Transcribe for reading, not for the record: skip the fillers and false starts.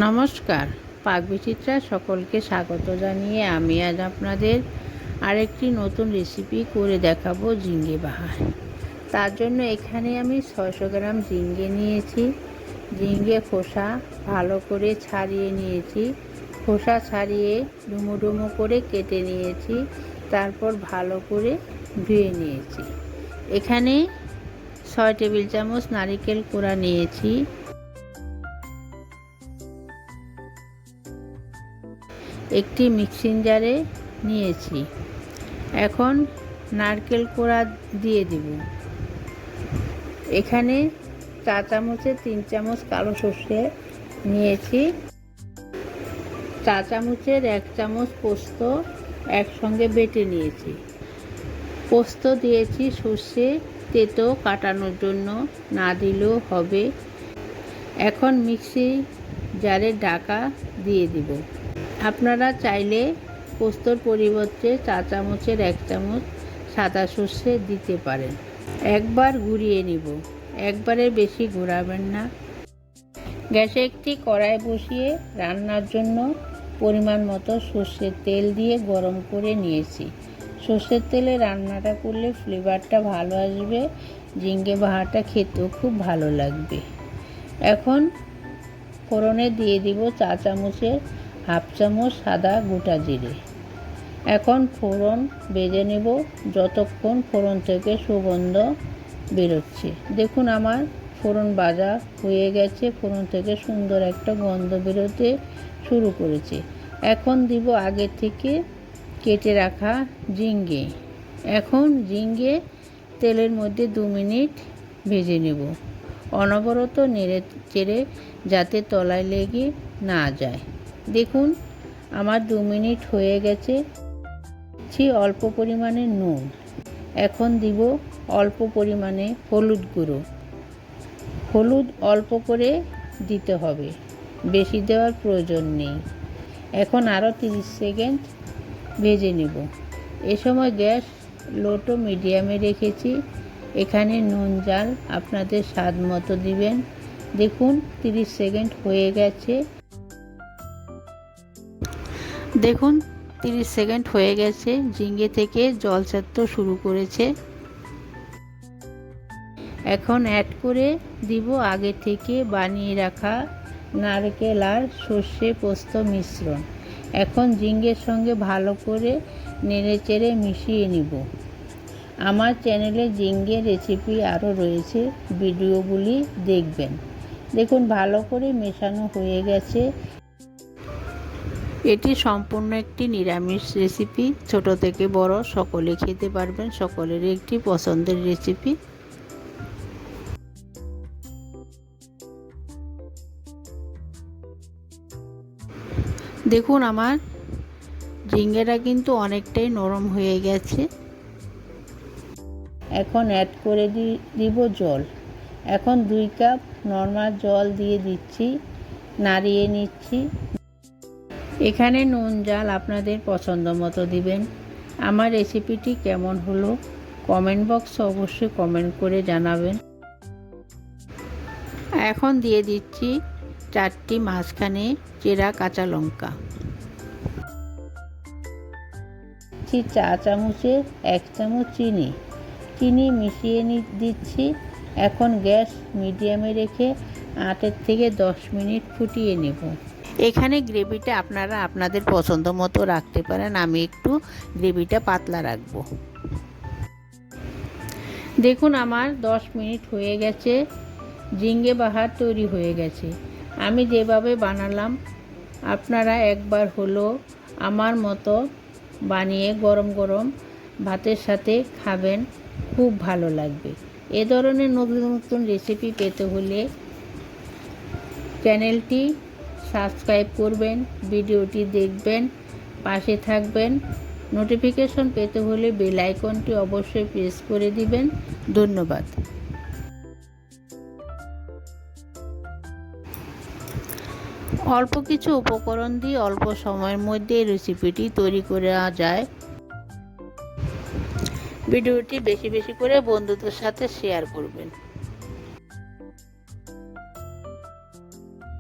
নমস্কার, পাকবিচিত্রা সকলকে স্বাগত জানিয়ে আমি আজ আপনাদের আরেকটি নতুন রেসিপি করে দেখাবো ঝিঙে বাহার। তার জন্য এখানে আমি 600 গ্রাম ঝিঙে নিয়েছি। ঝিঙে খোসা ভালো করে ছাড়িয়ে নিয়েছি। খোসা ছাড়িয়ে ডুমো ডুমো করে কেটে নিয়েছি। তারপর ভালো করে ধুয়ে নিয়েছি। এখানে 6 টেবিল চামচ নারকেল কোড়া নিয়েছি। একটি মিক্সিং জারে নিয়েছি। এখন নারকেল কোড়া দিয়ে দিব। এখানে চা চামচে 3 চামচ কালো সর্ষে নিয়েছি। চা চামচের 1 চামচ পোস্ত একসঙ্গে বেটে নিয়েছি। পোস্ত দিয়েছি সর্ষে তেতো কাটানোর জন্য, না দিলেও হবে। এখন মিক্সি জারে ঢাকা দিয়ে দিব। আপনারা চাইলে পোস্তর পরিবর্তে চা চামচের 1 চামচ সাদা সর্ষে দিতে পারেন। একবার ঘুরিয়ে নিব, একবারে বেশি ঘোরাবেন না। গ্যাসে একটি কড়াই বসিয়ে রান্নার জন্য পরিমাণ মতো সর্ষের তেল দিয়ে গরম করে নিয়েছি। সর্ষের তেলে রান্নাটা করলে ফ্লেভারটা ভালো আসবে, ঝিঙে বাহারটা খেতেও খুব ভালো লাগবে। এখন ফোড়নে দিয়ে দিব চা চামচের 1/2 চামচ সাদা গোটা জিরে। এখন ফোড়ন ভেজে নেব যতক্ষণ ফোড়ন থেকে সুগন্ধ বেরোচ্ছে। দেখুন আমার ফোড়ন ভাজা হয়ে গেছে, ফোড়ন থেকে সুন্দর একটা গন্ধ বেরোতে শুরু করেছে। এখন দিব আগে থেকে কেটে রাখা ঝিঙে। এখন ঝিঙে তেলের মধ্যে 2 মিনিট ভেজে নেব, অনবরত নেড়ে চেড়ে, যাতে তলায় লেগে না যায়। দেখুন আমার 2 মিনিট হয়ে গেছে। অল্প পরিমাণে নুন। এখন দিব অল্প পরিমাণে হলুদ গুঁড়ো। হলুদ অল্প করে দিতে হবে, বেশি দেওয়ার প্রয়োজন নেই। এখন আরও 30 সেকেন্ড ভেজে নেব। এ সময় গ্যাস লো টু মিডিয়ামে রেখেছি। এখানে নুন ঝাল আপনাদের স্বাদ মতো দিবেন। দেখুন 30 সেকেন্ড হয়ে গেছে। দেখুন 30 সেকেন্ড হয়ে গেছে। ঝিঙে থেকে জল ছাড়তে শুরু করেছে। এখন অ্যাড করে দিব আগে থেকে বানিয়ে রাখা নারকেল আর সর্ষে পোস্ত মিশ্রণ। এখন ঝিঙের সঙ্গে ভালো করে নেড়েচেড়ে মিশিয়ে নিব। আমার চ্যানেলে ঝিঙে রেসিপি আরও রয়েছে, ভিডিওগুলি দেখবেন। দেখুন ভালো করে মেশানো হয়ে গেছে। এটি সম্পূর্ণ একটি নিরামিষ রেসিপি, ছোট থেকে বড় সকলে খেতে পারবেন, সকলের একটি পছন্দের রেসিপি। দেখুন আমার ঝিঙেটা কিন্তু অনেকটাই নরম হয়ে গেছে। এখন অ্যাড করে দিব জল। এখন 2 কাপ নরমাল জল দিয়ে দিচ্ছি, নাড়িয়ে নিচ্ছি। এখানে নুন ঝাল আপনাদের পছন্দ মতো দিবেন। আমার রেসিপিটি কেমন হলো কমেন্ট বক্সে অবশ্যই কমেন্ট করে জানাবেন। এখন দিয়ে দিচ্ছি 4টি মাঝখানে চেরা কাঁচা লঙ্কা। চা চামচে 1 চামচ চিনি মিশিয়ে দিচ্ছি। এখন গ্যাস মিডিয়ামে রেখে 8 থেকে 10 মিনিট ফুটিয়ে নেব। এখানে গ্রেভিটা আপনারা আপনাদের পছন্দ মতো রাখতে পারেন, আমি একটু গ্রেভিটা পাতলা রাখবো। দেখুন আমার 10 মিনিট হয়ে গেছে। ঝিঙে বাহার তৈরি হয়ে গেছে। আমি যেভাবে বানালাম আপনারা একবার হলো আমার মতো বানিয়ে গরম গরম ভাতের সাথে খাবেন, খুব ভালো লাগবে। এ ধরনের নতুন নতুন রেসিপি পেতে হলে চ্যানেলটি সাবস্ক্রাইব করবেন, ভিডিওটি দেখবেন, পাশে থাকবেন। নোটিফিকেশন পেতে হলে বেল আইকনটি অবশ্যই প্রেস করে দিবেন। ধন্যবাদ। অল্প কিছু উপকরণ দিয়ে অল্প সময়ের মধ্যে এই রেসিপিটি তৈরি করা যায়। ভিডিওটি বেশি বেশি করে বন্ধুদের সাথে শেয়ার করবেন।